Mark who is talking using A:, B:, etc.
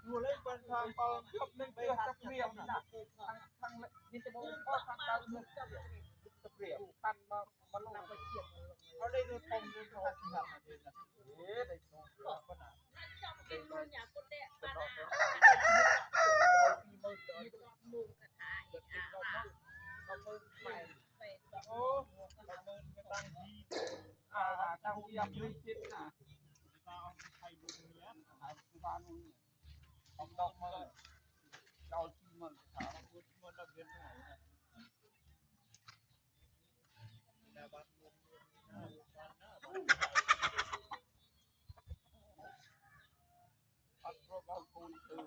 A: Dua lagi pada kalau klub neng dia tak kriam nakทางดิสโบก็ทางดาวเมืองสเปรียตันมาลงไปเชียงเขาได้เรือธงเรือทองที่ทำมาเลยนะได้ทงก็หนาเป็นดอกปีมือเดินมือกระถายเรามือใหม่โอ้เรามือกันตั้งทีตั้งที่ยำยืดจิตนะเราไทยบุญเนี้ยหาสุภานุเนี่ยทำดอกมือเราที่มันถามว่าพุทธมันจะเป็นไหนแต่บางคนพัดรบเอาปูนตื่น